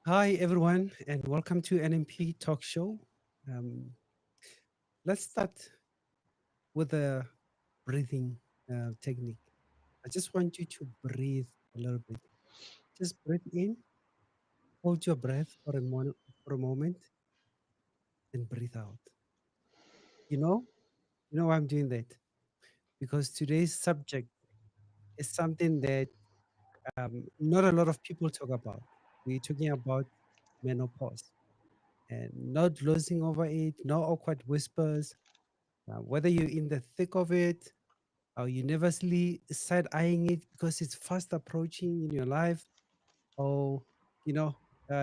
Hi, everyone, and welcome to NMP Talk Show. Um, let's start with a breathing technique. I just want you to breathe a little bit. Just breathe in, hold your breath for a moment, and breathe out. You know, you know why I'm doing that? Because today's subject is something that not a lot of people talk about. We're talking about menopause and not glossing over it, no awkward whispers. Whether you're in the thick of it, you nervously side eyeing it because it's fast approaching in your life, or you know,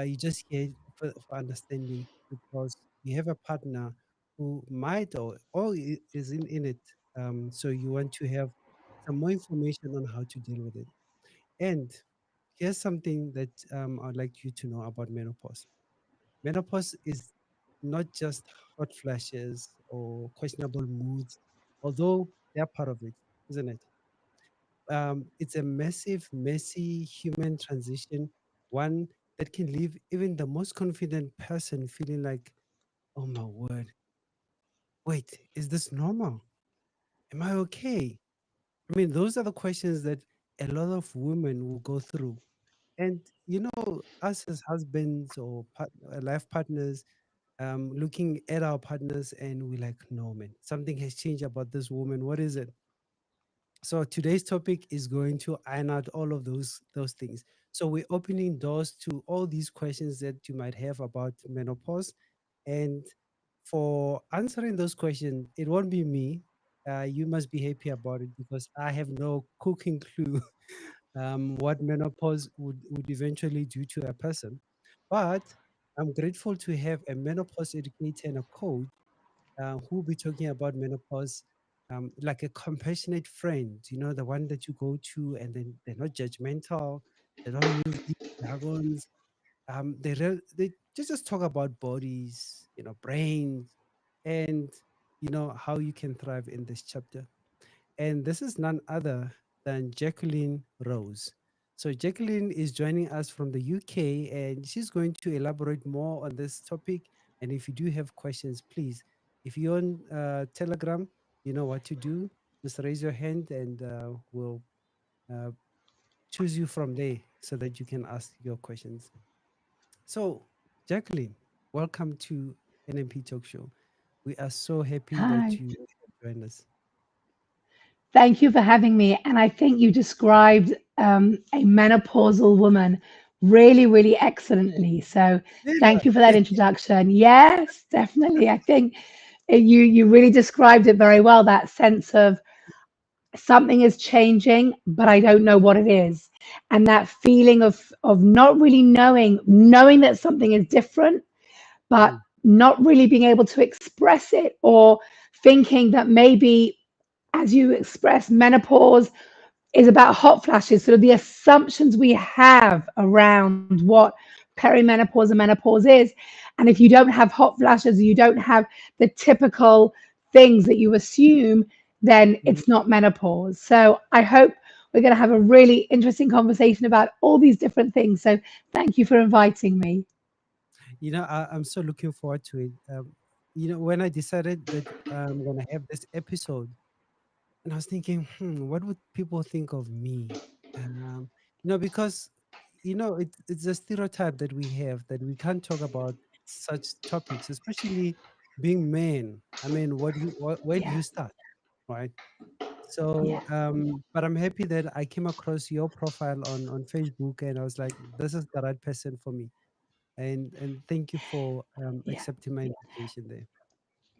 you just here for understanding because you have a partner who might or is in it. So you want to have some more information on how to deal with it. And here's something that I'd like you to know about menopause. Menopause is not just hot flashes or questionable moods, although they're part of it, isn't it? It's a massive, messy human transition, one that can leave even the most confident person feeling like, oh my word, wait, is this normal? Am I okay? I mean, those are the questions that a lot of women will go through. And, us as husbands or life partners, looking at our partners and we're like, no, man, something has changed about this woman. What is it? So today's topic is going to iron out all of those things. So we're opening doors to all these questions that you might have about menopause. And for answering those questions, it won't be me. You must be happy about it because I have no cooking clue what menopause would eventually do to a person. But I'm grateful to have a menopause educator and a coach who will be talking about menopause like a compassionate friend, the one that you go to and then they're not judgmental, they don't use deep jargons, they just talk about bodies, brains, and how you can thrive in this chapter. And this is none other than Jacqueline Rose. So Jacqueline is joining us from the UK and she's going to elaborate more on this topic. And if you do have questions, please, if you're on Telegram, you know what to do. Just raise your hand and we'll uh, choose you from there so that you can ask your questions. So, Jacqueline, welcome to NMP Talk Show. We are so happy that Hi. you have joined us. Thank you for having me. And I think you described a menopausal woman really, really excellently. So Did thank you for that introduction. Yes, definitely. I think you really described it very well, that sense of something is changing, but I don't know what it is. And that feeling of not really knowing that something is different, but Mm, not really being able to express it, or thinking that maybe, as you express, menopause is about hot flashes, sort of the assumptions we have around what perimenopause and menopause is. And if you don't have hot flashes, you don't have the typical things that you assume, then mhm. it's not menopause. So I hope we're going to have a really interesting conversation about all these different things. So thank you for inviting me. I'm so looking forward to it. When I decided that I'm going to have this episode, and I was thinking, what would people think of me? Because, it's a stereotype that we have that we can't talk about such topics, especially being men. I mean, where do Yeah, you start, right? So, yeah, but I'm happy that I came across your profile on Facebook, and I was like, this is the right person for me. And thank you for yeah. accepting my invitation there.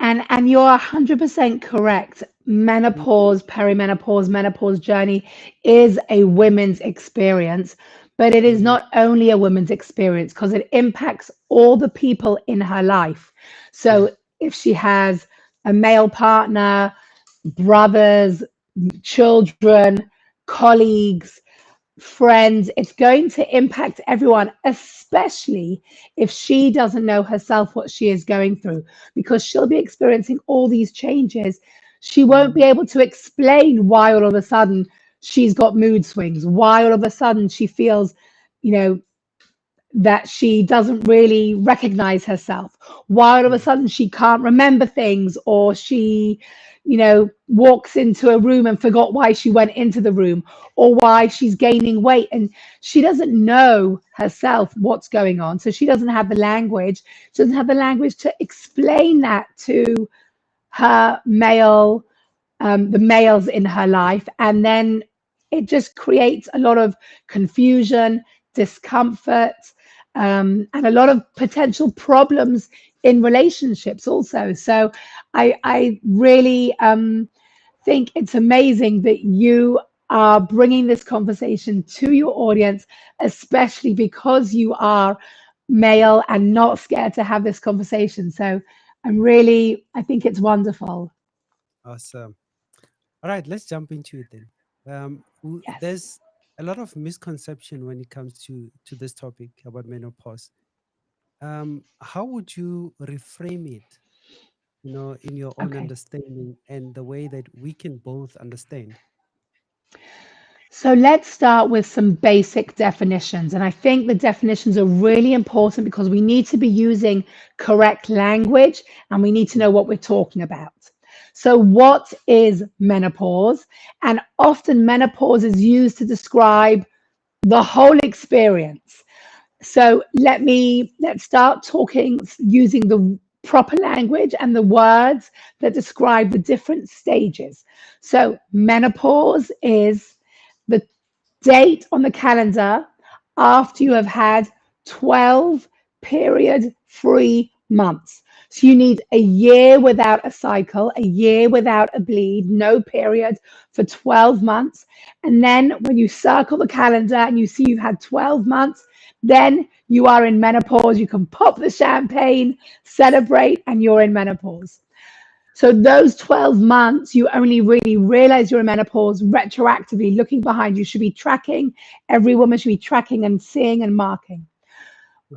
And you're 100% correct. Mm, Menopause, perimenopause, menopause journey is a women's experience, but it is mhm, not only a woman's experience because it impacts all the people in her life. yeah. So if she has a male partner, brothers, children, colleagues, friends, it's going to impact everyone, especially if she doesn't know herself what she is going through, because she'll be experiencing all these changes. She won't be Mm, able to explain why all of a sudden she's got mood swings, why all of a sudden she feels, you know, that she doesn't really recognize herself, why all of a Mm. sudden she can't remember things, or she, walks into a room and forgot why she went into the room, or why she's gaining weight, and she doesn't know herself what's going on. So she doesn't have the language. She doesn't have the language to explain that to her the males in her life. And then it just creates a lot of confusion, discomfort, and a lot of potential problems in relationships also. So I really think it's amazing that you are bringing this conversation to your audience, especially because you are male and not scared to have this conversation. So I think it's wonderful. Awesome. All right, let's jump into it then. Yes. There's a lot of misconception when it comes to this topic about menopause. How would you reframe it, in your own Okay. understanding and the way that we can both understand? So let's start with some basic definitions. And I think the definitions are really important because we need to be using correct language and we need to Mm. know what we're talking about. So, what is menopause? And often menopause is used to describe the whole experience. So let's start talking using the proper language and the words that describe the different stages. So menopause is the date on the calendar after you have had 12 period free months. So you need a year without a cycle, a year without a bleed, no period for 12 months. And then when you circle the calendar and you see you've had 12 months, then you are in menopause. You can pop the champagne, celebrate, and you're in menopause. So those 12 months, you only really realize you're in menopause retroactively. Looking behind, you should be tracking. Every woman should be tracking and seeing and marking.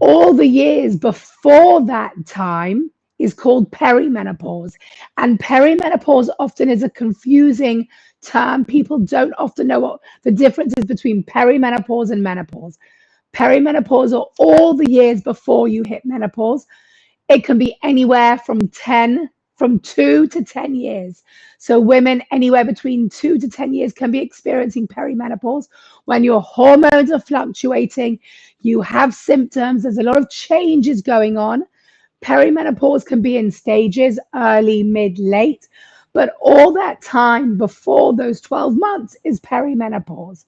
All the years before that time is called perimenopause. And perimenopause often is a confusing term. People don't often know what the difference is between perimenopause and menopause. Perimenopause are all the years before you hit menopause. It can be anywhere from 2 to 10 years. So women anywhere between 2 to 10 years can be experiencing perimenopause when your hormones are fluctuating, you have symptoms, there's a lot of changes going on. Perimenopause can be in stages, early, mid, late, but all that time before those 12 months is perimenopause.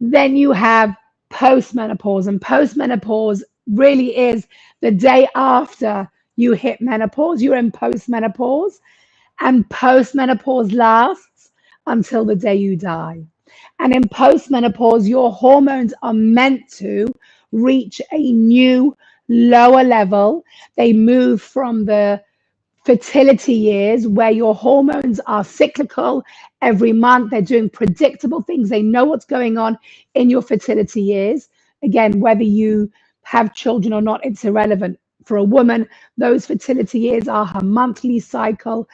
Then you have postmenopause, and postmenopause really is the day after you hit menopause. You're in postmenopause, and postmenopause lasts until the day you die. And in postmenopause, your hormones are meant to reach a new lower level. They move from the fertility years where your hormones are cyclical every month. They're doing predictable things. They know what's going on in your fertility years. Again, whether you have children or not, it's irrelevant. For a woman, those fertility years are her monthly cycle,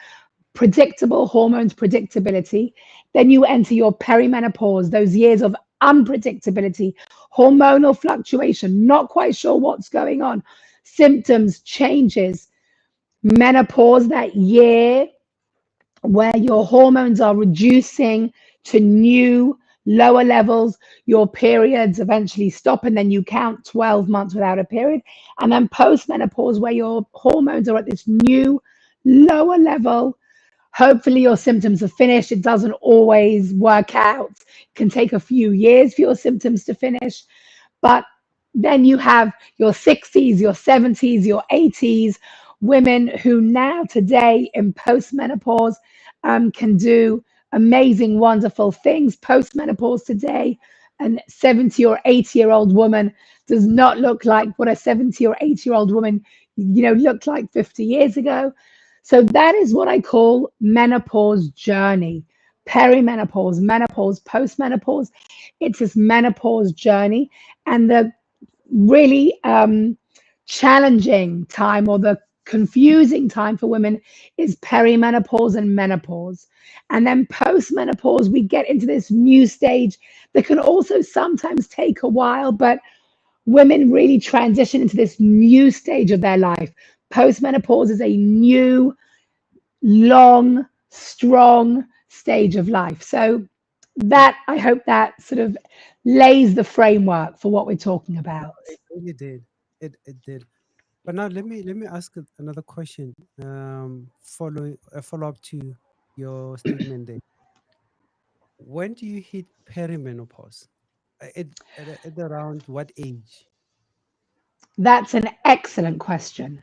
predictable hormones predictability. Then you enter your perimenopause, those years of unpredictability, hormonal fluctuation, not quite sure what's going on, symptoms, changes, menopause, that year where your hormones are reducing to new lower levels, your periods eventually stop, and then you count 12 months without a period. And then postmenopause, where your hormones are at this new lower level. Hopefully, your symptoms are finished. It doesn't always work out. It can take a few years for your symptoms to finish. But then you have your 60s, your 70s, your 80s, women who now today in postmenopause can do amazing, wonderful things. Postmenopause today, an 70 or 80-year-old woman does not look like what a 70 or 80-year-old woman, looked like 50 years ago. So that is what I call menopause journey. Perimenopause, menopause, postmenopause. It's this menopause journey. And the really challenging time, or the confusing time for women, is perimenopause and menopause. And then postmenopause, we get into this new stage that can also sometimes take a while, but women really transition into this new stage of their life. Postmenopause is a new, long, strong stage of life. So that, I hope that sort of lays the framework for what we're talking about. It really did. It did. But now let me ask another question. Following a follow up to your statement there. When do you hit perimenopause? At around what age? That's an excellent question.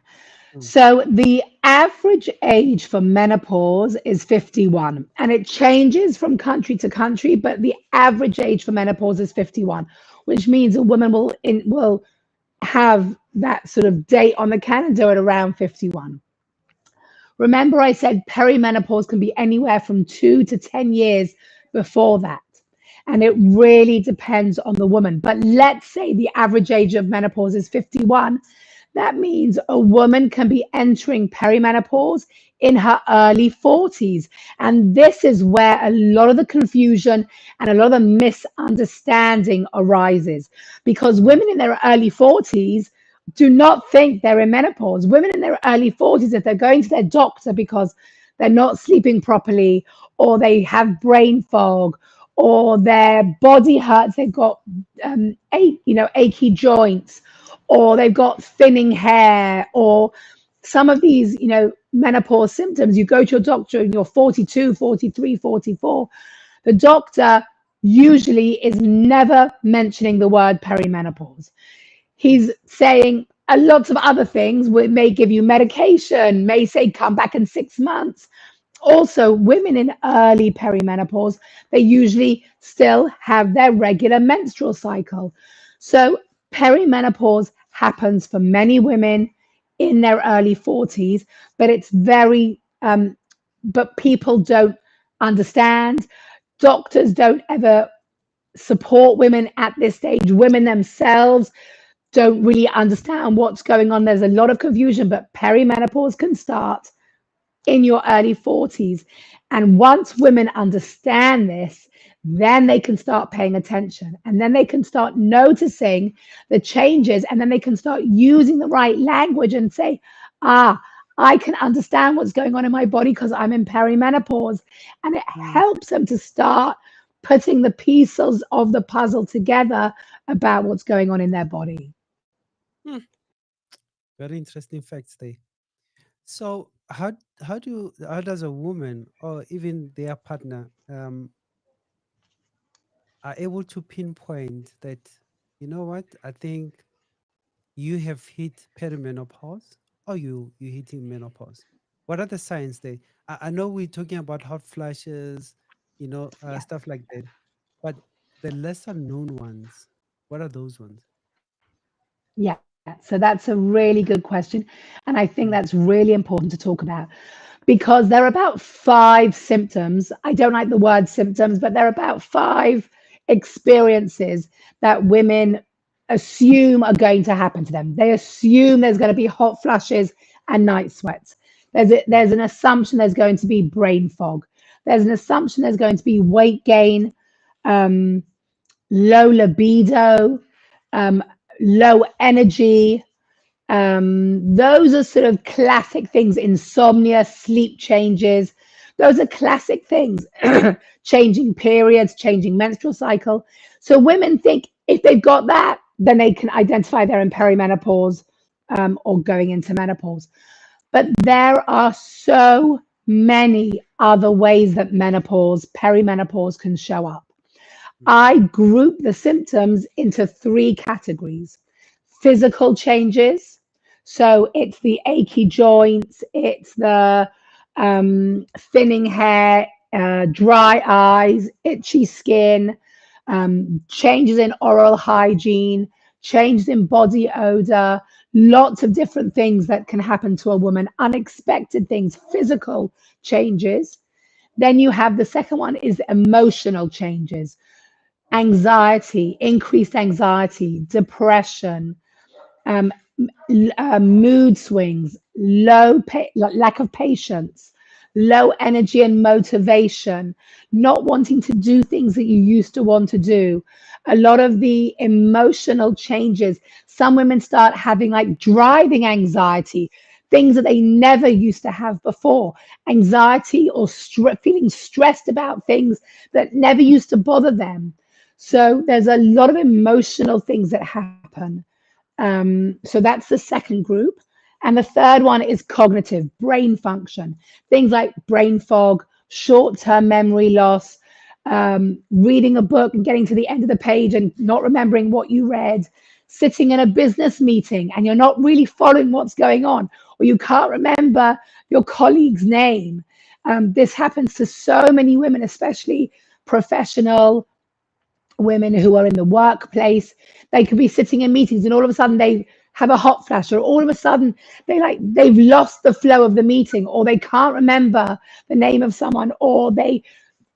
Mm. So the average age for menopause is 51, and it changes from country to country, but the average age for menopause is 51, which means a woman will have that sort of date on the calendar at around 51. Remember, I said perimenopause can be anywhere from 2 to 10 years before that. And it really depends on the woman. But let's say the average age of menopause is 51. That means a woman can be entering perimenopause in her early 40s. And this is where a lot of the confusion and a lot of the misunderstanding arises, because women in their early 40s do not think they're in menopause. Women in their early 40s, if they're going to their doctor because they're not sleeping properly, or they have brain fog, or their body hurts, they've got achy joints, or they've got thinning hair, or some of these, menopause symptoms, you go to your doctor and you're 42, 43, 44. The doctor usually is never mentioning the word perimenopause. He's saying a lot of other things. We may give you medication, may say come back in 6 months. Also, women in early perimenopause, they usually still have their regular menstrual cycle. So perimenopause happens for many women in their early 40s, but it's but people don't understand. Doctors don't ever support women at this stage. Women themselves don't really understand what's going on. There's a lot of confusion, but perimenopause can start in your early 40s. And once women understand this, then they can start paying attention, and then they can start noticing the changes, and then they can start using the right language and say, I can understand what's going on in my body because I'm in perimenopause. And it Mm. helps them to start putting the pieces of the puzzle together about what's going on in their body. Hmm. Very interesting facts there. So how does a woman or even their partner are able to pinpoint that, you know what, I think you have hit perimenopause or you hitting menopause? What are the signs there? I know we're talking about hot flashes, Yeah. stuff like that, but the lesser known ones, what are those ones? Yeah, so that's a really good question. And I think Mm. that's really important to talk about, because there are about 5 symptoms. I don't like the word symptoms, but there are about 5 experiences that women assume are going to happen to them. They assume there's going to be hot flushes and night sweats. There's an assumption there's going to be brain fog. There's an assumption there's going to be weight gain, um, low libido, um, low energy. Those are sort of classic things. Insomnia, sleep changes. Those are classic things. Changing periods, changing menstrual cycle. So women think if they've got that, then they can identify they're in perimenopause, or going into menopause. But there are so many other ways that perimenopause can show up. I group the symptoms into 3 categories: physical changes. So it's the achy joints, it's the thinning hair, dry eyes, itchy skin, changes in oral hygiene, changes in body odor, lots of different things that can happen to a woman, unexpected things, physical changes. Then you have the second one is emotional changes: anxiety, increased anxiety, depression, um, mood swings, lack of patience, low energy and motivation, not wanting to do things that you used to want to do. A lot of the emotional changes. Some women start having like driving anxiety, things that they never used to have before, anxiety or feeling stressed about things that never used to bother them. So there's a lot of emotional things that happen. So that's the second group. And the third one is cognitive, brain function, things like brain fog, short term memory loss, reading a book and getting to the end of the page and not remembering what you read, sitting in a business meeting and you're not really following what's going on, or you can't remember your colleague's name. This happens to so many women, especially professional women who are in the workplace. They could be sitting in meetings and all of a sudden they have a hot flash, or all of a sudden they've lost the flow of the meeting, or they can't remember the name of someone, or they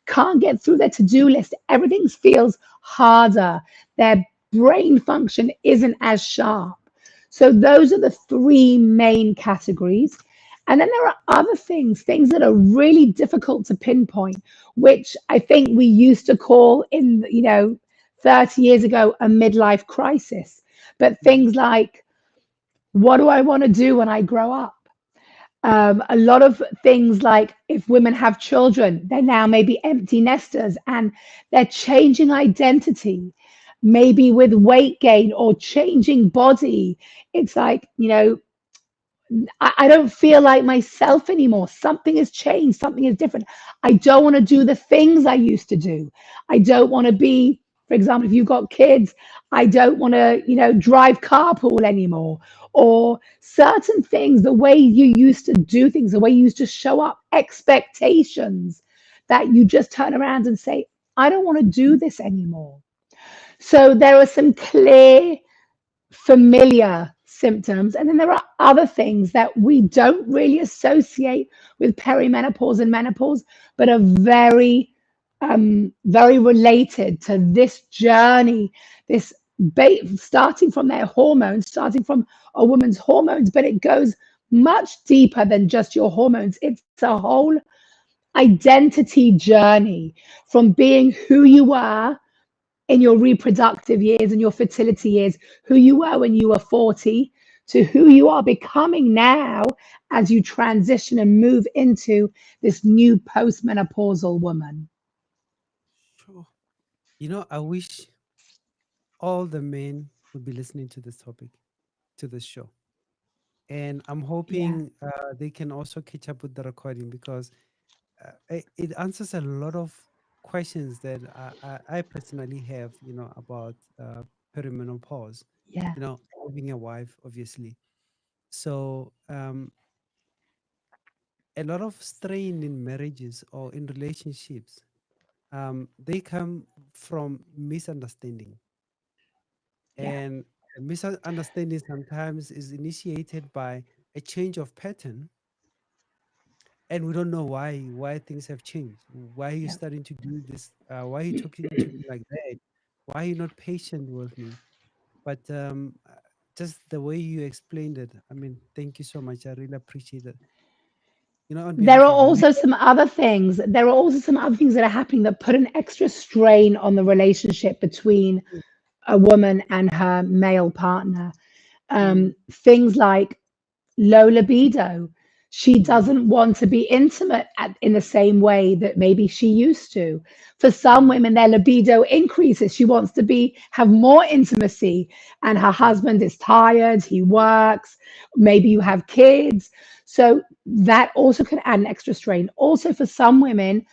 can't get through their to-do list. Everything feels harder. Their brain function isn't as sharp. So those are the three main categories. And then there are other things that are really difficult to pinpoint, which I think we used to call 30 years ago, a midlife crisis. But things like, what do I want to do when I grow up? A lot of things like, if women have children, they're now maybe empty nesters and they're changing identity, maybe with weight gain or changing body. It's like, I don't feel like myself anymore. Something has changed. Something is different. I don't want to do the things I used to do. I don't want to be, for example, if you've got kids, I don't want to, drive carpool anymore, or certain things, the way you used to do things, the way you used to show up, expectations that you just turn around and say, I don't want to do this anymore. So there are some clear, familiar symptoms. And then there are other things that we don't really associate with perimenopause and menopause, but are very, very related to this journey, this starting from their hormones, starting from a woman's hormones, but it goes much deeper than just your hormones. It's a whole identity journey from being who you are in your reproductive years and your fertility years, who you were when you were 40, to who you are becoming now as you transition and move into this new postmenopausal woman. Sure. I wish all the men would be listening to this topic, to this show. And I'm Yeah, hoping they can also catch up with the recording, because it answers a lot of questions that I personally have, about perimenopause, yeah, having a wife, obviously. So a lot of strain in marriages or in relationships, they come from misunderstanding. yeah. And a misunderstanding sometimes is initiated by a change of pattern, and we don't know why things have changed. Why are you Yeah. starting to do this? Why are you talking to me like that? Why are you not patient with me? But just the way you explained it, I mean, thank you so much. I really appreciate it. On There behalf are of me. also some other things. There are also some other things that are happening that put an extra strain on the relationship between a woman and her male partner. Mm, Things like low libido. She mm, doesn't want to be intimate in the same way that maybe she used to. For some mm, women, their libido increases. She wants to have more intimacy, and her mm, husband is tired. He works. Maybe you have kids, so that also can add an extra strain. Also, for some women,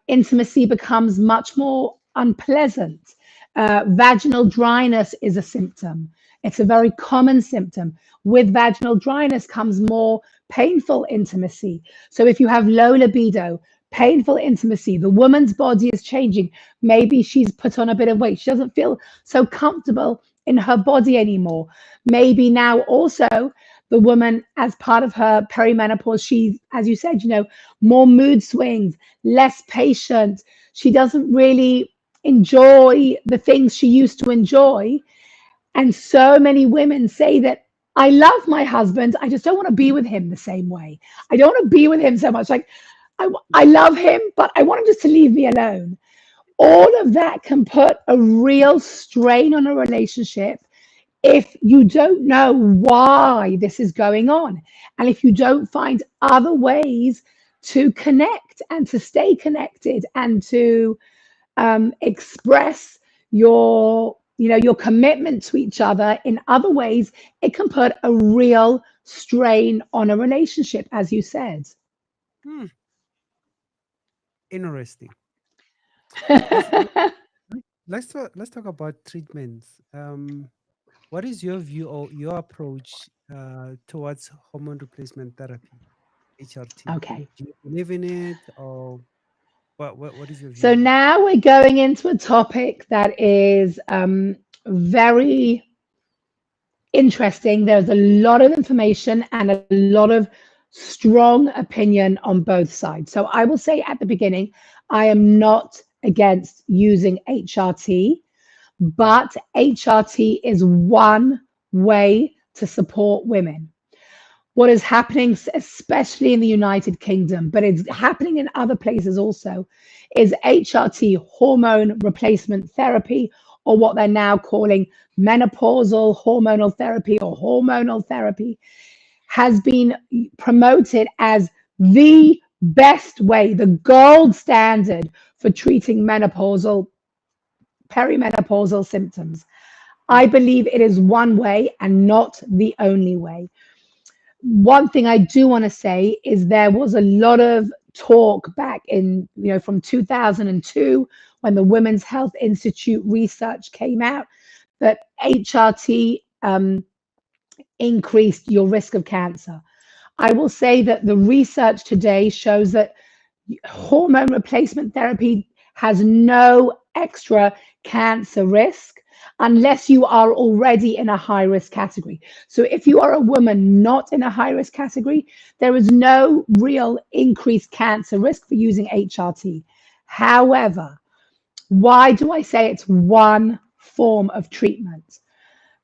intimacy becomes much more unpleasant. Vaginal dryness is a symptom. It's a very common symptom. With vaginal dryness comes more painful intimacy. So if you have low libido, painful intimacy, the woman's body is changing. Maybe she's put on a bit of weight. She doesn't feel so comfortable in her body anymore. Maybe now also the woman, as part of her perimenopause, she, as you said, more mood swings, less patient. She doesn't really enjoy the things she used to enjoy. And so many women say that I love my husband. I just don't want to be with him the same way. I don't want to be with him so much. Like, I love him, but I want him just to leave me alone. All of that can put a real strain on a relationship if you don't know why this is going on. And if you don't find other ways to connect and to stay connected and to express your your commitment to each other in other ways, it can put a real strain on a relationship, as you said. Hmm, interesting. Let's let's talk about treatments. What is your view or your approach towards hormone replacement therapy, HRT? Okay, Do you believe in it, or what is your view so on it? now we're going into a topic that is very interesting. There's a lot of information and a lot of strong opinion on both sides. So I will say at the beginning, I am not against using HRT, Mm, but HRT is one way to support women. What is happening, especially in the United Kingdom, but it's happening in other places also, is HRT, hormone replacement therapy, or what they're now calling menopausal hormonal therapy or hormonal therapy, has been promoted as the best way, the gold standard for treating menopausal, perimenopausal symptoms. I mm, believe it is one way and not the only way. One thing I do want to say is there was a lot of talk back in, from 2002 when the Women's Health Institute research came out that HRT increased your risk of cancer. I will say that the research today shows that hormone replacement therapy has no extra cancer risk unless you are already in a high risk category. So if you are a woman not in a high risk category, there is no real increased cancer risk for using HRT. However, why do I say it's one form of treatment?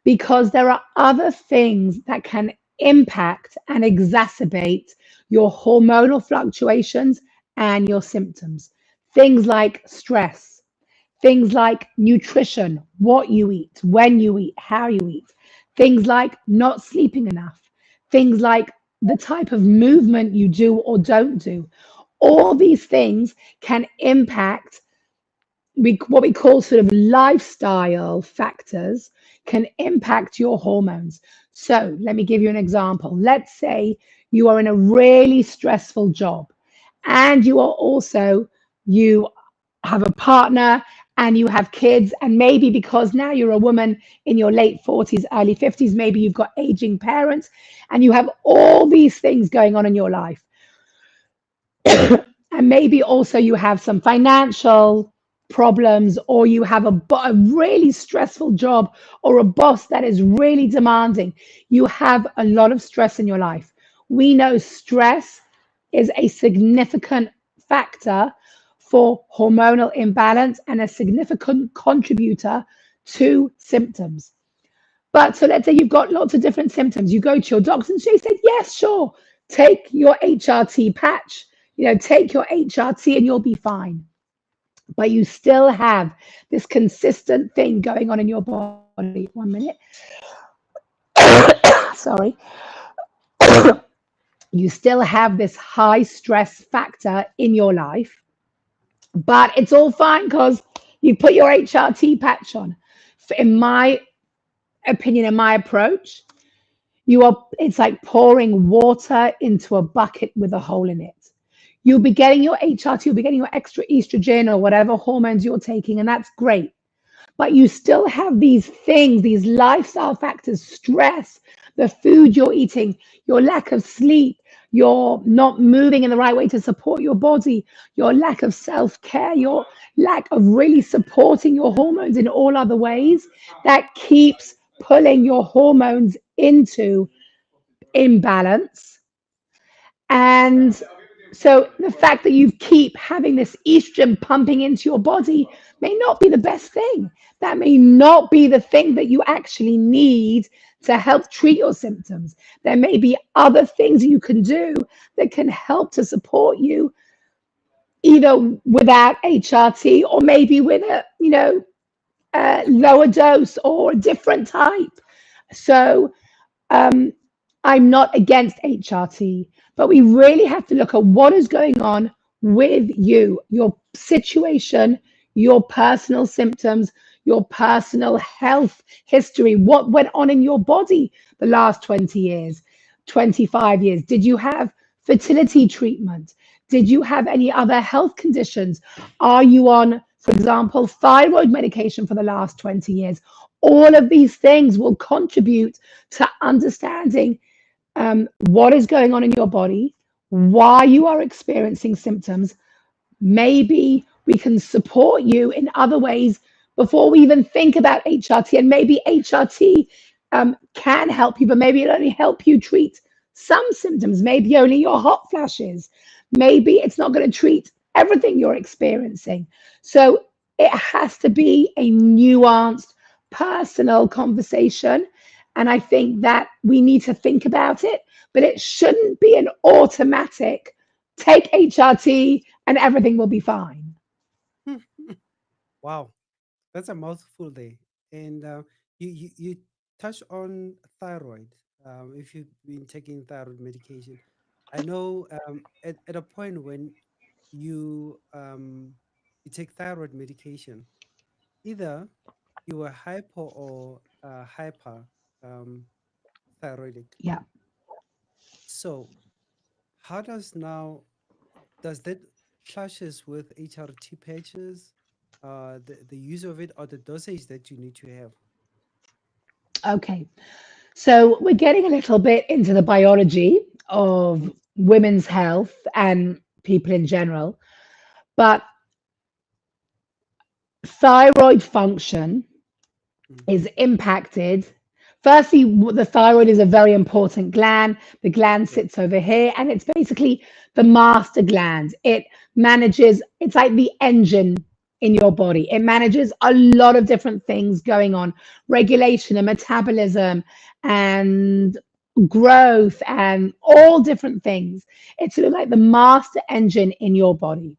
Because there are other things that can impact and exacerbate your hormonal fluctuations and your symptoms. Things like stress, things like nutrition, what you eat, when you eat, how you eat, things like not sleeping enough, things like the type of movement you do or don't do. All these things can impact what we call sort of lifestyle factors can impact your hormones. So let me give you an example. Let's say you are in a really stressful job and you have a partner and you have kids, and maybe because now you're a woman in your late 40s, early 50s, maybe you've got aging parents and you have all these things going on in your life. And maybe also you have some financial problems, or you have a really stressful job, or a boss that is really demanding. You have a lot of stress in your life. We know stress is a significant factor for hormonal imbalance and a significant contributor to symptoms. But so let's say you've got lots of different symptoms. You go to your doctor and she said, yes, sure, take your HRT patch, take your HRT and you'll be fine. But you still have this consistent thing going on in your body. 1 minute. Sorry. You still have this high stress factor in your life, but it's all fine because you put your HRT patch on. In my opinion, in my approach, it's like pouring water into a bucket with a hole in it. You'll be getting your HRT, you'll be getting your extra estrogen or whatever hormones you're taking, and that's great. But you still have these things, these lifestyle factors, stress, the food you're eating, your lack of sleep, your not moving in the right way to support your body, your lack of self-care, your lack of really supporting your hormones in all other ways, that keeps pulling your hormones into imbalance. And so the fact that you keep having this estrogen pumping into your body may not be the best thing. That may not be the thing that you actually need to help treat your symptoms. There may be other things you can do that can help to support you, either without HRT or maybe with a, lower dose or a different type. So I'm not against HRT, but we really have to look at what is going on with you, your situation, your personal symptoms, your personal health history, what went on in your body the last 20 years, 25 years. Did you have fertility treatment? Did you have any other health conditions? Are you on, for example, thyroid medication for the last 20 years? All of these things will contribute to understanding what is going on in your body, why you are experiencing symptoms. Maybe we can support you in other ways before we even think about HRT. And maybe HRT can help you, but maybe it only help you treat some symptoms, maybe only your hot flashes. Maybe it's not going to treat everything you're experiencing. So it has to be a nuanced, personal conversation. And I think that we need to think about it, but it shouldn't be an automatic take HRT and everything will be fine. Wow, that's a mouthful there. And you touch on thyroid. If you've been taking thyroid medication, I know at a point when you take thyroid medication, either you were hypo or hyper um, thyroidic. Yeah. So how does that clashes with HRT patches, the use of it or the dosage that you need to have? Okay. So we're getting a little bit into the biology of women's health and people in general, but thyroid function Mm. is impacted. Firstly, the thyroid is a very important gland. The gland Yeah. sits over here, and it's basically the master gland. It manages, it's like the engine in your body. It manages a lot of different things going on, regulation and metabolism and growth and all different things. It's sort of like the master engine in your body.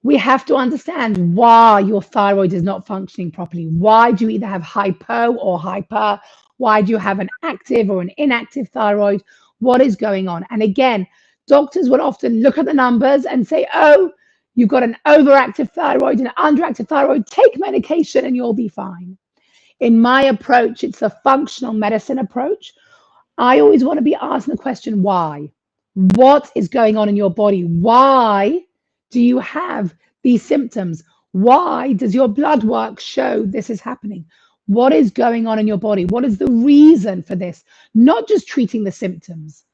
We have to understand why your thyroid is not functioning properly. Why do you either have hypo or hyper? Why do you have an active or an inactive thyroid? What is going on? And again, doctors will often look at the numbers and say, oh, you've got an overactive thyroid and an underactive thyroid, take medication and you'll be fine. In my approach, it's a functional medicine approach. I always want to be asking the question, why? What is going on in your body? Why do you have these symptoms? Why does your blood work show this is happening? What is going on in your body? What is the reason for this? Not just treating the symptoms.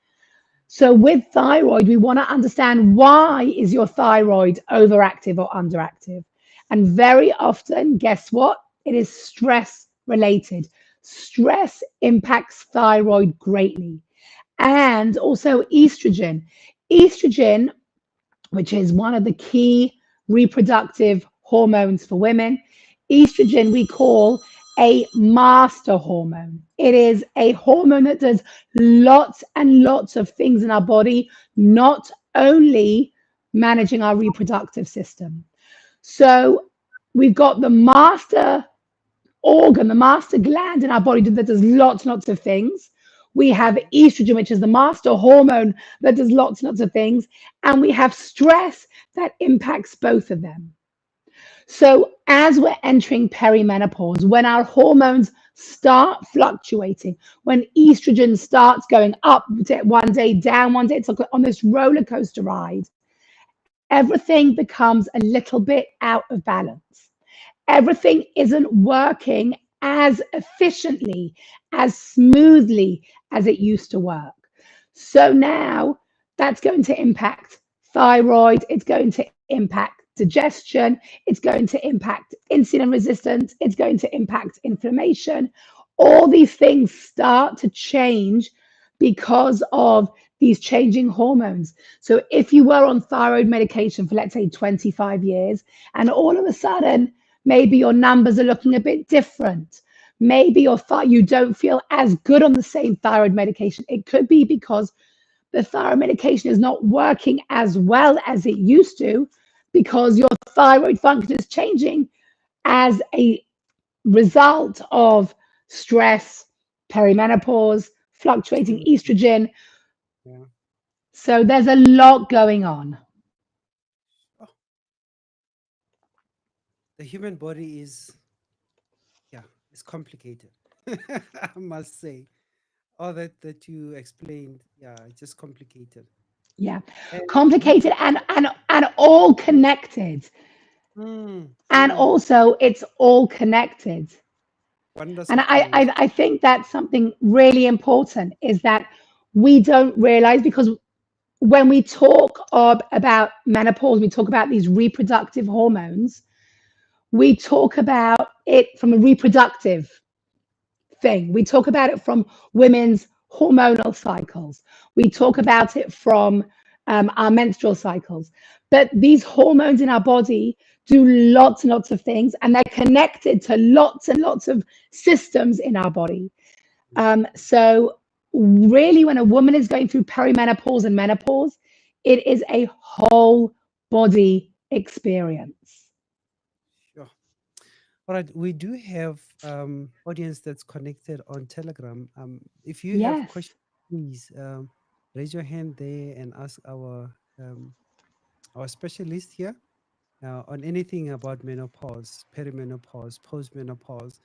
So with thyroid, we want to understand, why is your thyroid overactive or underactive? And very often, guess what? It is stress related. Stress impacts thyroid greatly. And also estrogen. Estrogen, which is one of the key reproductive hormones for women. Estrogen we call a master hormone. It is a hormone that does lots and lots of things in our body, not only managing our reproductive system. So we've got the master organ, the master gland in our body that does lots and lots of things. We have estrogen, which is the master hormone that does lots and lots of things. And we have stress that impacts both of them. So as we're entering perimenopause, when our hormones start fluctuating, when estrogen starts going up one day, down one day, it's like on this roller coaster ride, everything becomes a little bit out of balance. Everything isn't working as efficiently, as smoothly as it used to work. So now that's going to impact thyroid, it's going to impact digestion, it's going to impact insulin resistance, it's going to impact inflammation. All these things start to change because of these changing hormones. So if you were on thyroid medication for, let's say, 25 years, and all of a sudden, maybe your numbers are looking a bit different. maybe you don't feel as good on the same thyroid medication. It could be because the thyroid medication is not working as well as it used to, because your thyroid function is changing as a result of stress, perimenopause, fluctuating estrogen. Yeah. So there's a lot going on. Oh, the human body is, yeah, it's complicated. I must say. All that you explained, yeah, it's just complicated. Yeah, And we, complicated and all connected. mm, And mm, also, it's all connected. wonders And of creation. I think that's something really important, is that we don't realize, because when we talk about menopause, we talk about these reproductive hormones, we talk about it from a reproductive thing. We talk about it from women's hormonal cycles. We talk about it from our menstrual cycles. But these hormones in our body do lots and lots of things, and they're connected to lots and lots of systems in our body. So, really, when a woman is going through perimenopause and menopause, it is a whole body experience. Sure. All right, we do have audience that's connected on Telegram. If you have Yes. questions, please raise your hand there and ask our specialist here on anything about menopause, perimenopause, postmenopause,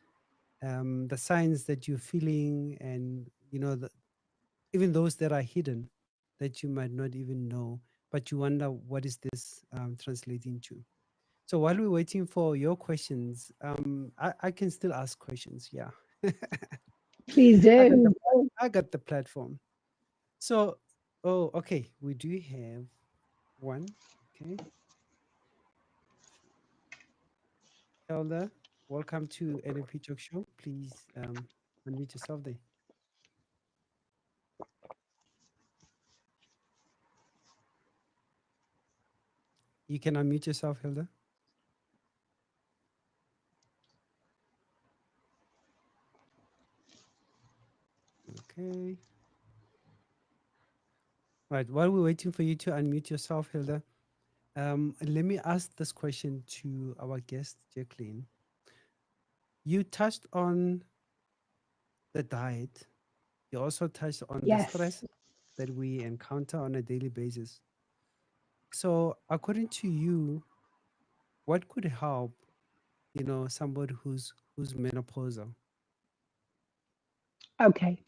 the signs that you're feeling, and even those that are hidden that you might not even know, but you wonder what is this translating to. So while we're waiting for your questions, I can still ask questions. Yeah, Please I got do. the I got the platform. So, oh, okay, we do have one. Okay, Elder, welcome to NLP Talk Show. Please unmute yourself there. You can unmute yourself, Hilda. Okay. Right. While we're waiting for you to unmute yourself, Hilda, let me ask this question to our guest, Jacqueline. You touched on the diet. You also touched on the Yes. stress that we encounter on a daily basis. So, according to you, what could help, somebody who's menopausal? Okay.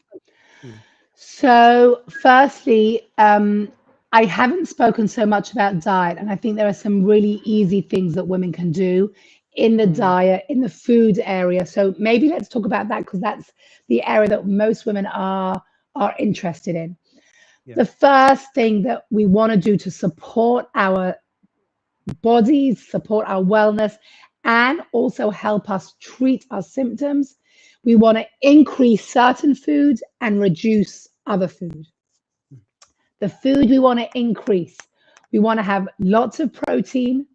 Mm, So, firstly, I haven't spoken so much about diet, and I think there are some really easy things that women can do in the mm, diet, in the food area. So maybe let's talk about that, because that's the area that most women are interested in. yeah. The first thing that we want to do to support our bodies, support our wellness, and also help us treat our symptoms, we want to increase certain foods and reduce other food. Mm, The food we want to increase, we want to have lots of protein,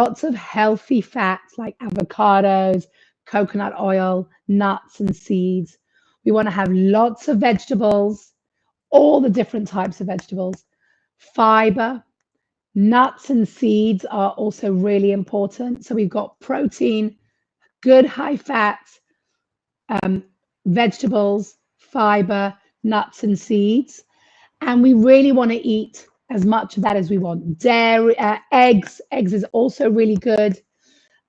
lots of healthy fats like avocados, coconut oil, nuts, and seeds. We want to have lots of vegetables, all the different types of vegetables, fiber. Nuts and seeds are also really important. So we've got protein, good high fats, um, vegetables, fiber, nuts, and seeds. And we really want to eat as much of that as we want. Dairy, eggs is also really good.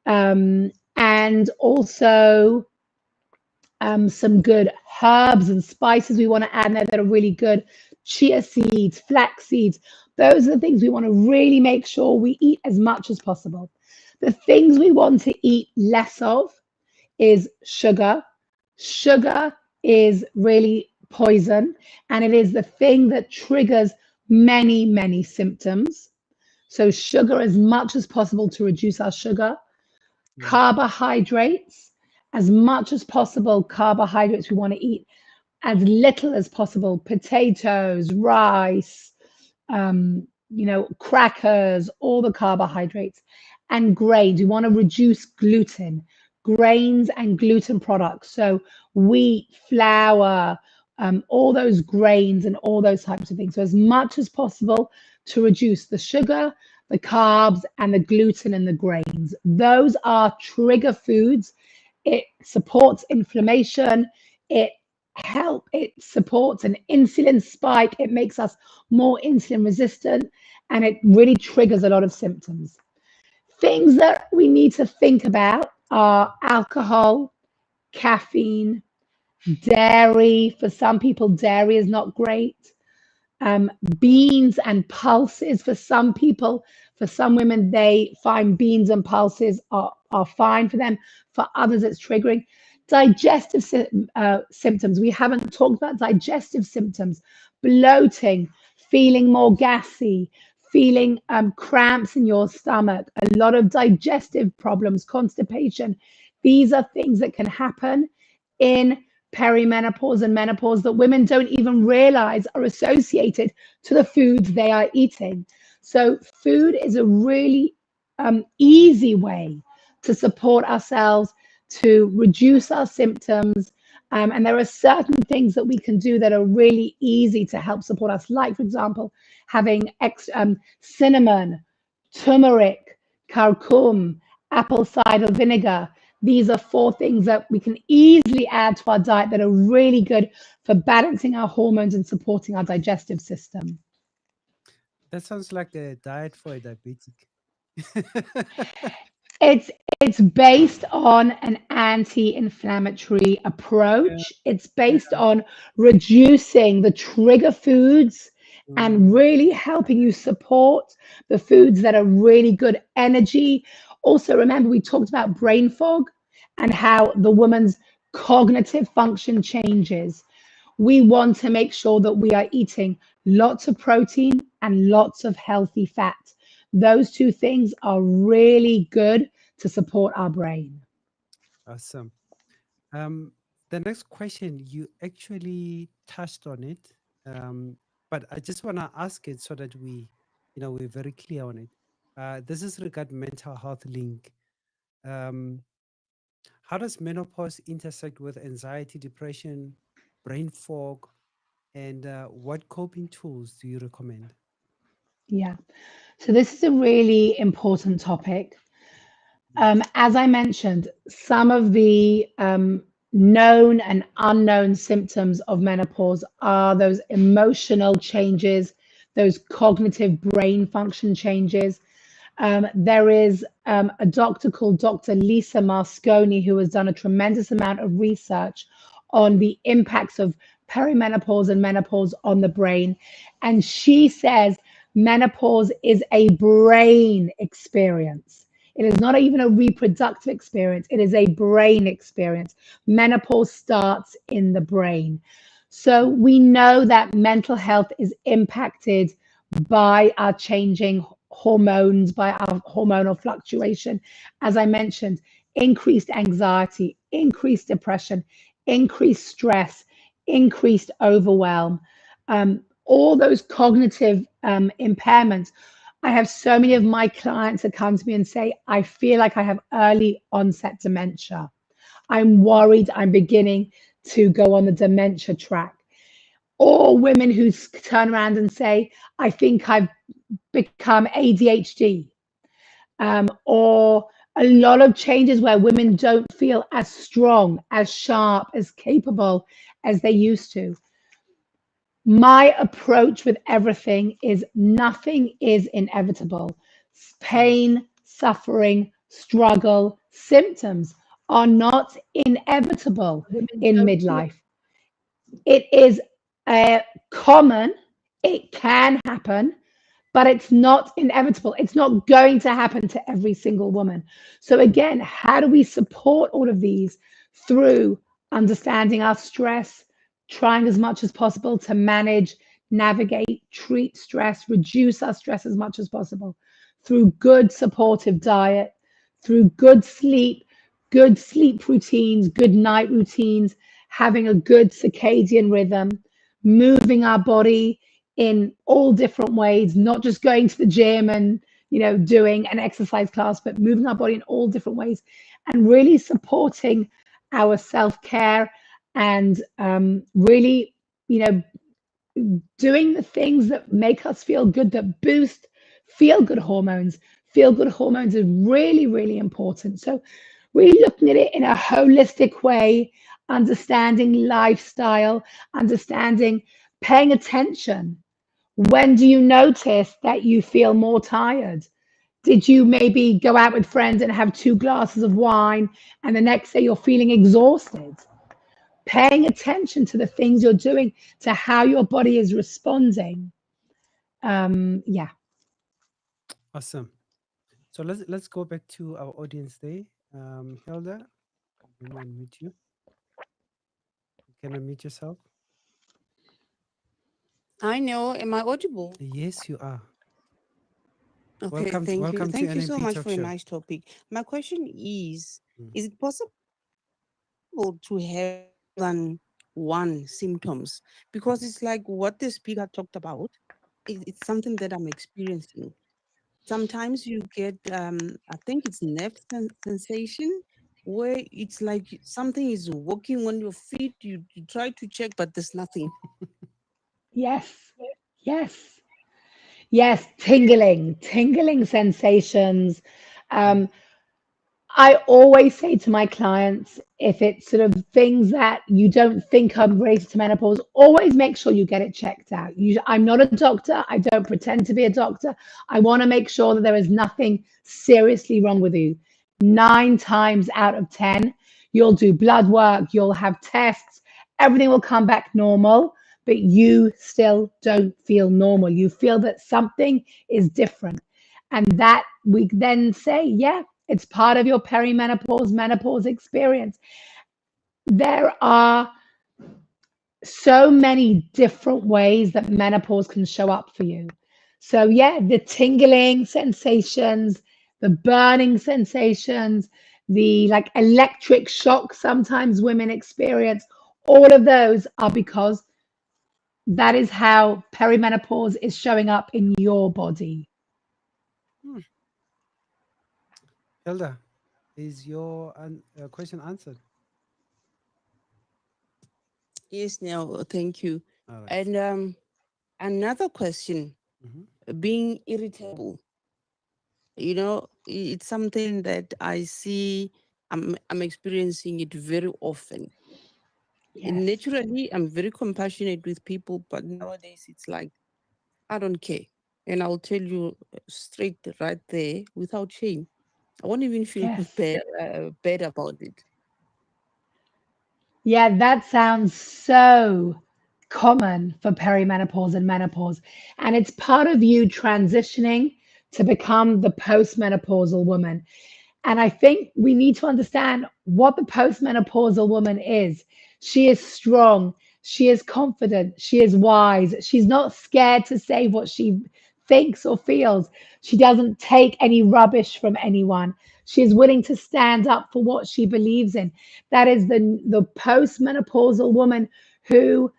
And also some good herbs and spices we want to add in there that are really good. Chia seeds, flax seeds. Those are the things we want to really make sure we eat as much as possible. The things we want to eat less of is sugar. Sugar is really poison, and it is the thing that triggers many, many symptoms. So, sugar as much as possible to reduce our sugar. mm, Carbohydrates, as much as possible, carbohydrates we want to eat as little as possible. Potatoes, rice, crackers, all the carbohydrates. And grains, we want to reduce gluten. grains and gluten products. So wheat, flour, all those grains and all those types of things. So as much as possible to reduce the sugar, the carbs, and the gluten and the grains. Those are trigger foods. It supports inflammation. It supports an insulin spike. It makes us more insulin resistant, and it really triggers a lot of symptoms. Things that we need to think about are alcohol, caffeine, dairy. For some people, dairy is not great. Beans and pulses for some people. For some women, they find beans and pulses are fine for them. For others, it's triggering. Digestive symptoms. We haven't talked about digestive symptoms. Bloating, feeling more gassy, feeling cramps in your stomach, a lot of digestive problems, constipation. These are things that can happen in perimenopause and menopause that women don't even realize are associated to the foods they are eating. So food is a really easy way to support ourselves, to reduce our symptoms. And there are certain things that we can do that are really easy to help support us. Like, for example, having cinnamon, turmeric, curcum, apple cider vinegar. These are 4 things that we can easily add to our diet that are really good for balancing our hormones and supporting our digestive system. That sounds like a diet for a diabetic. It's it's based on an anti-inflammatory Yeah, approach. It's based yeah. on reducing the trigger foods Mm, and really helping you support the foods that are really good energy. Also, remember we talked about brain fog and how the woman's cognitive function changes. We want to make sure that we are eating lots of protein and lots of healthy fat. Those 2 things are really good to support our brain. awesome. Um, the next question, you actually touched on it, um, but I just want to ask it so that we're very clear on it. This is regard mental health link. Um, how does menopause intersect with anxiety, depression, brain fog, and what coping tools do you recommend? Yeah. So this is a really important topic. As I mentioned, some of the known and unknown symptoms of menopause are those emotional changes, those cognitive brain function changes. There is a doctor called Dr. Lisa Marsconi who has done a tremendous amount of research on the impacts of perimenopause and menopause on the brain. And she says menopause is a brain experience. It is not even a reproductive experience, it is a brain experience. Menopause starts in the brain. So we know that mental health is impacted by our changing hormones, by our hormonal fluctuation. As I mentioned, increased anxiety, increased depression, increased stress, increased overwhelm, all those cognitive impairments. I have so many of my clients that come to me and say, I feel like I have early onset dementia. I'm worried I'm beginning to go on the dementia track. Or women who turn around and say, I think I've become ADHD, or a lot of changes where women don't feel as strong, as sharp, as capable as they used to. My approach with everything is nothing is inevitable. Mm, Pain, suffering, struggle, symptoms are not inevitable women in don't feel. midlife. It is common, it can happen, but it's not inevitable. It's not going to happen to every single woman. So, Mm, again, how do we support all of these through understanding our stress, trying as much as possible to manage, navigate, treat stress, reduce our stress as much as possible through good supportive diet, through good sleep routines, good night routines, having a good circadian rhythm, moving our body in all different ways, not just going to the gym and doing an exercise class, but moving our body in all different ways and really supporting our self-care and really, doing the things that make us feel good, that boost feel good hormones. Feel good hormones is really, really important. So, really looking at it in a holistic way, understanding lifestyle, understanding, paying attention. When do you notice that you feel more tired? Did you maybe go out with friends and have 2 glasses of wine and the next day you're feeling exhausted? Paying attention to the things you're doing, to how your body is responding. Yeah. Awesome. So let's go back to our audience there. Hilda, let me unmute you. You can unmute yourself. I know. Am I audible? Yes, you are. Okay, Welcome, thank you. welcome to Thank you so NMP much Talk for a Show. nice topic. My question Mm. is it possible to have than one symptoms? Because it's like what the speaker talked about. It's something that I'm experiencing. Sometimes you get, I think it's nerve sensation, where it's like something is walking on your feet. You try to check, but there's nothing. Yes. Yes. Yes. Tingling sensations. Mm. I always say to my clients, if it's sort of things that you don't think are related to menopause, always make sure you get it checked out. I'm not a doctor. I don't pretend to be a doctor. I want to make sure that there is nothing seriously wrong with you. 9 times out of 10, you'll do blood work, you'll have tests, everything will come back normal, but you still don't feel normal. You feel that something is different. And that we then say, yeah, it's part of your perimenopause, menopause experience. There are so many different ways that menopause can show up for you. So, yeah, the tingling sensations, the burning sensations, the like electric shock sometimes women experience, all of those are because that is how perimenopause is showing up in your body. Hmm. Hilda, is your question answered? Yes, now, thank you. All right. And another question, Mhm. being irritable. It's something that I see. I'm experiencing it very often. And Yes. naturally, I'm very compassionate with people, but nowadays it's like I don't care, and I'll tell you straight right there without shame. I won't even feel Yes. bad about it. Yeah, that sounds so common for perimenopause and menopause. And it's part of you transitioning to become the postmenopausal woman. And I think we need to understand what the postmenopausal woman is. She is strong, she is confident, she is wise, she's not scared to say what she thinks or feels. She doesn't take any rubbish from anyone. She is willing to stand up for what she believes in. That is the postmenopausal woman who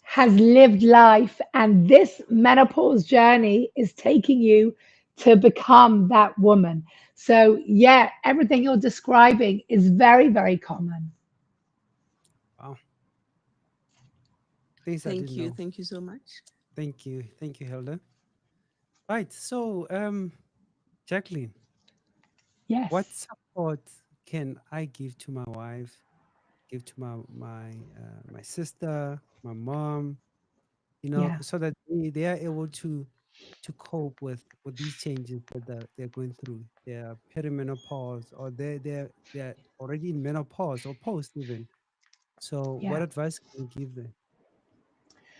has lived life, and this menopause journey is taking you to become that woman. So, yeah, everything you're describing is very, very common. Wow. Things I didn't Thank you. know. Thank you so much. Thank you. Thank you, Hilda. Right. So, Jacqueline, what Yes. support can I give to my wife, give to my sister, my mom, Yeah. so that they are able to cope with these changes that they're going through. They're perimenopause, or they're already in menopause or post even. So, what Yeah. advice can you give them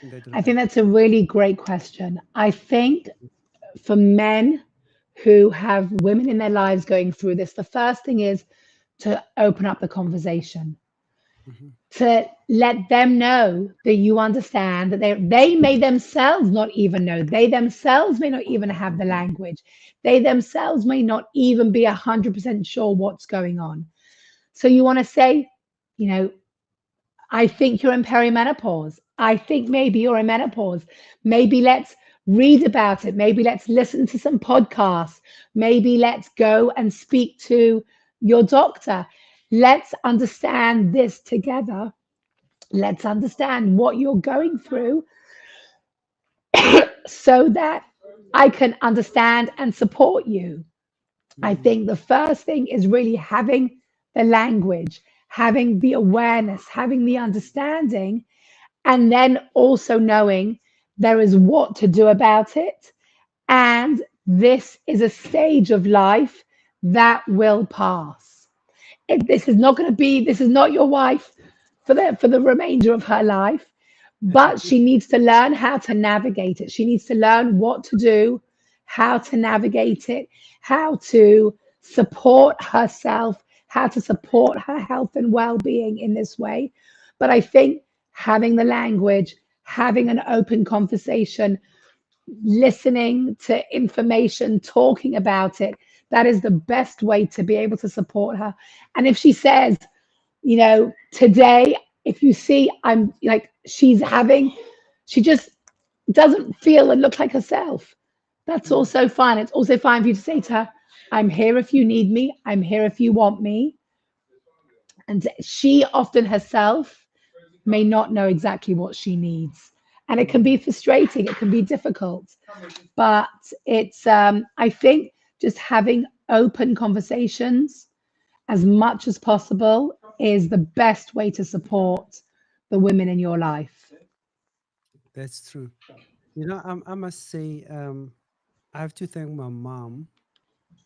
in that I regard? think that's a really great question. I think for men who have women in their lives going through this, the first thing is to open up the conversation, Hmm. to let them know that you understand that they may themselves not even know. They themselves may not even have the language. They themselves may not even be 100% sure what's going on. So you want to say, you know, I think you're in perimenopause. I think maybe you're in menopause. Maybe let's read about it. Maybe let's listen to some podcasts. Maybe let's go and speak to your doctor. Let's understand this together. Let's understand what you're going through so that I can understand and support you. I Mm, think the first thing is really having the language, having the awareness, having the understanding, and then also knowing there is what to do about it. And this is a stage of life that will pass. This is not going to be, this is not your wife for the remainder of her life, but she needs to learn how to navigate it. She needs to learn what to do, how to navigate it, how to support herself, how to support her health and well-being in this way. But I think having the language, having an open conversation, listening to information, talking about it, that is the best way to be able to support her. And if she says, today, if you see, I'm like, she just doesn't feel and look like herself. That's mm, also fine. It's also fine for you to say to her, I'm here if you need me. I'm here if you want me. And she often herself may not know exactly what she needs. And it can mm. be frustrating, it can be difficult. But it's, I think, just having open conversations as much as possible is the best way to support the women in your life. That's true. I must say, I have to thank my mom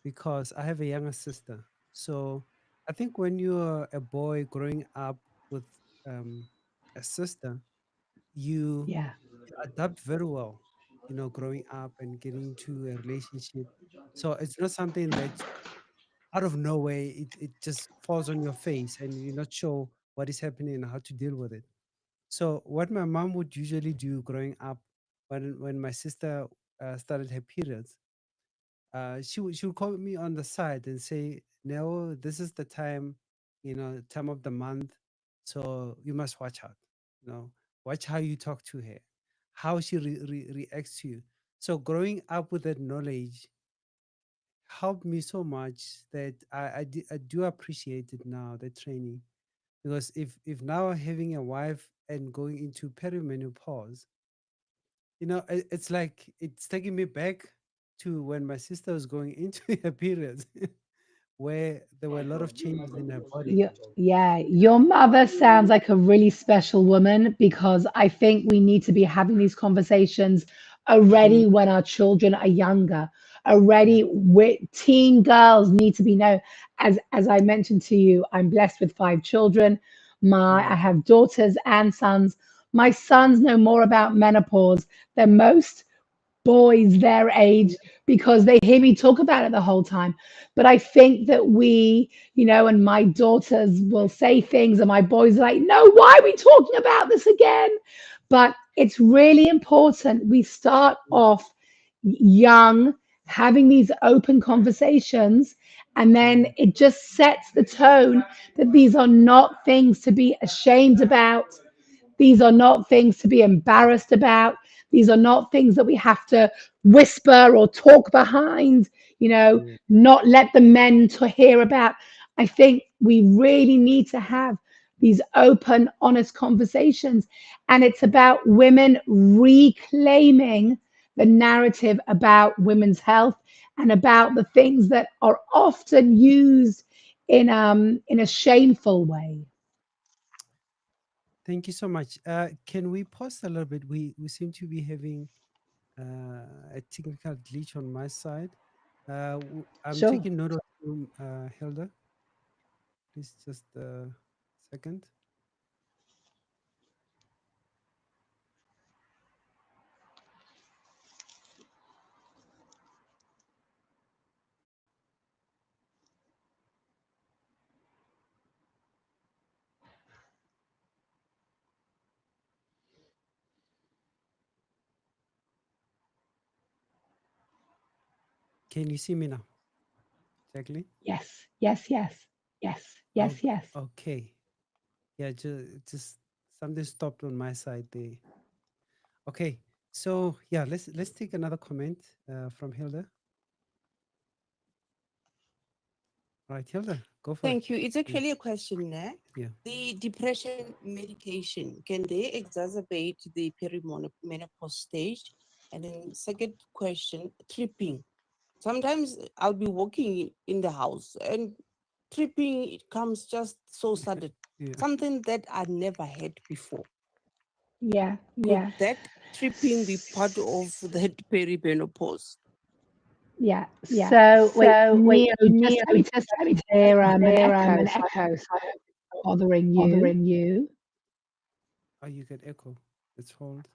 because I have a younger sister. So I think when you're a boy growing up with um, a sister, you Yeah. adapt very well, growing up and getting into a relationship. So it's not something that out of nowhere it just falls on your face and you're not sure what is happening and how to deal with it. So what my mom would usually do growing up when my sister started her periods, she would call me on the side and say, "No, this is the time, time of the month, so you must watch out. Watch how you talk to her, how she reacts to you." So growing up with that knowledge helped me so much that I do appreciate it now, the training, because if now having a wife and going into perimenopause, it's like it's taking me back to when my sister was going into her periods, where there were a lot of changes in her body. Yeah, your mother sounds like a really special woman because I think we need to be having these conversations Mm, already when our children are younger. yeah. Already, with teen girls need to be know. As I mentioned to you, I'm blessed with 5 children. I Mm, have daughters and sons. My sons know more about menopause than most boys their age because they hear me talk about it the whole time. But I think that and my daughters will say things, and my boys are like, no, why are we talking about this again? But it's really important we start mm, off young, having these open conversations, and then mm, it just sets the tone that these are not things to be ashamed about. These are not things to be embarrassed about. These are not things that we have to whisper or talk behind, yeah. not let the men to hear about. I think we really need to have these open, honest conversations. And it's about women reclaiming the narrative about women's health and about the things that are often used in a shameful way. Thank you so much. Can we pause a little bit? We seem to be having a technical glitch on my side. I'm Sure. taking note of you, Hilda. Please just a second. Can you see me now, Jacqueline? Yes, yes, yes, yes, Oh, yes, yes. okay. Yeah, just something stopped on my side there. Okay. So yeah, let's take another comment from Hilda. All right, Hilda, go for it. Thank you. It's actually a question there. Yeah. The depression medication, can they exacerbate the perimenopause stage? And then second question, tripping. Sometimes I'll be walking in the house and tripping, it comes just so sudden. Yeah. Something that I never had before. Yeah, Could yeah, that tripping be part of that perimenopause? yeah. Yeah. So So wait, Neo, Neo, just just let me clear an an echo. echo, Bothering you. bothering you. Oh, you get echo. Let's hold.